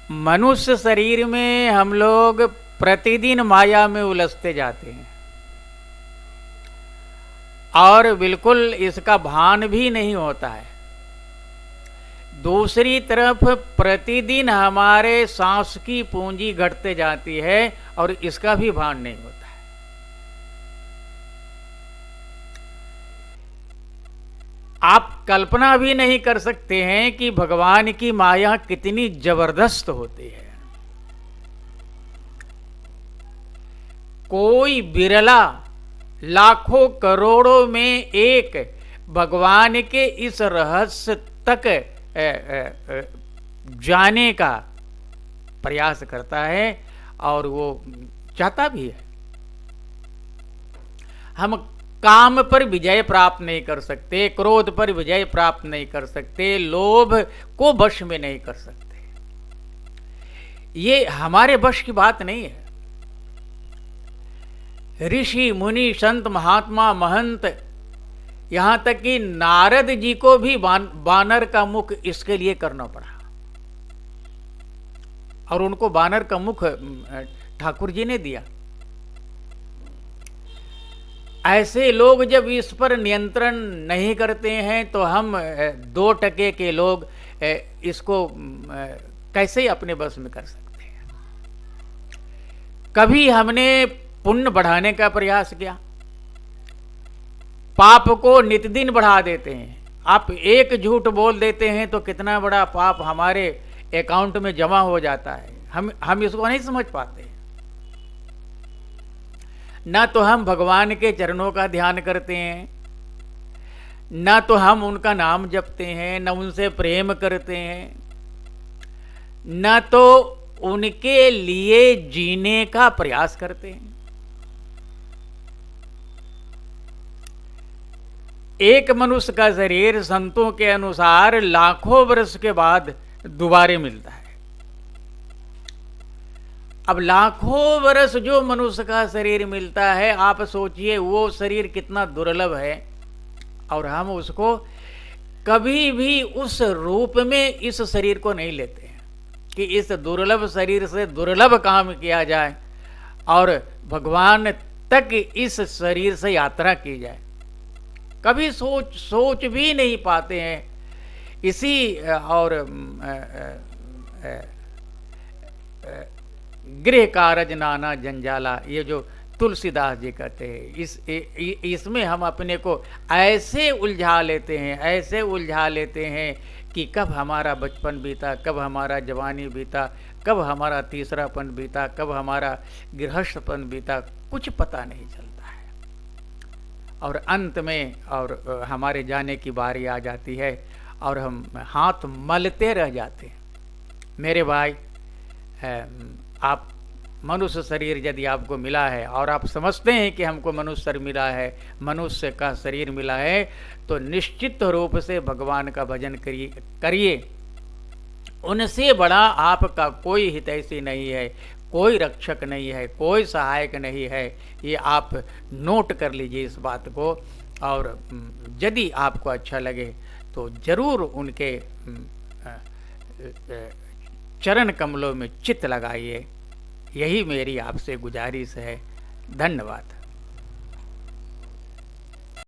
मनुष्य शरीर में हम लोग प्रतिदिन माया में उलझते जाते हैं और बिल्कुल इसका भान भी नहीं होता है। दूसरी तरफ प्रतिदिन हमारे सांस की पूंजी घटते जाती है और इसका भी भान नहीं होता है। आप कल्पना भी नहीं कर सकते हैं कि भगवान की माया कितनी जबरदस्त होती है। कोई बिरला लाखों करोड़ों में एक भगवान के इस रहस्य तक जाने का प्रयास करता है और वो चाहता भी है। हम काम पर विजय प्राप्त नहीं कर सकते, क्रोध पर विजय प्राप्त नहीं कर सकते, लोभ को वश में नहीं कर सकते। ये हमारे वश की बात नहीं है। ऋषि मुनि संत महात्मा महंत, यहां तक कि नारद जी को भी बानर का मुख इसके लिए करना पड़ा और उनको बानर का मुख ठाकुर जी ने दिया। ऐसे लोग जब इस पर नियंत्रण नहीं करते हैं तो हम 2 टके के लोग इसको कैसे अपने बस में कर सकते हैं। कभी हमने पुण्य बढ़ाने का प्रयास किया, पाप को नित्यदिन बढ़ा देते हैं। आप एक झूठ बोल देते हैं तो कितना बड़ा पाप हमारे अकाउंट में जमा हो जाता है, हम इसको नहीं समझ पाते। ना तो हम भगवान के चरणों का ध्यान करते हैं, ना तो हम उनका नाम जपते हैं, ना उनसे प्रेम करते हैं, ना तो उनके लिए जीने का प्रयास करते हैं। एक मनुष्य का शरीर संतों के अनुसार लाखों वर्ष के बाद दोबारे मिलता है। अब लाखों वर्ष जो मनुष्य का शरीर मिलता है, आप सोचिए वो शरीर कितना दुर्लभ है और हम उसको कभी भी उस रूप में इस शरीर को नहीं लेते हैं कि इस दुर्लभ शरीर से दुर्लभ काम किया जाए और भगवान तक इस शरीर से यात्रा की जाए। कभी सोच भी नहीं पाते हैं। इसी और गृह कारज नाना जंजाला, ये जो तुलसीदास जी कहते हैं, इसमें हम अपने को ऐसे उलझा लेते हैं, ऐसे उलझा लेते हैं कि कब हमारा बचपन बीता, कब हमारा जवानी बीता, कब हमारा तीसरापन बीता, कब हमारा गृहस्थपन बीता, कुछ पता नहीं चलता है। और अंत में और हमारे जाने की बारी आ जाती है और हम हाथ मलते रह जाते हैं। मेरे भाई, आप मनुष्य शरीर यदि आपको मिला है और आप समझते हैं कि हमको मनुष्य शरीर मिला है, मनुष्य का शरीर मिला है, तो निश्चित रूप से भगवान का भजन करिए। उनसे बड़ा आपका कोई हितैषी नहीं है, कोई रक्षक नहीं है, कोई सहायक नहीं है। ये आप नोट कर लीजिए इस बात को। और यदि आपको अच्छा लगे तो जरूर उनके चरण कमलों में चित्त लगाइए। यही मेरी आपसे गुजारिश है। धन्यवाद।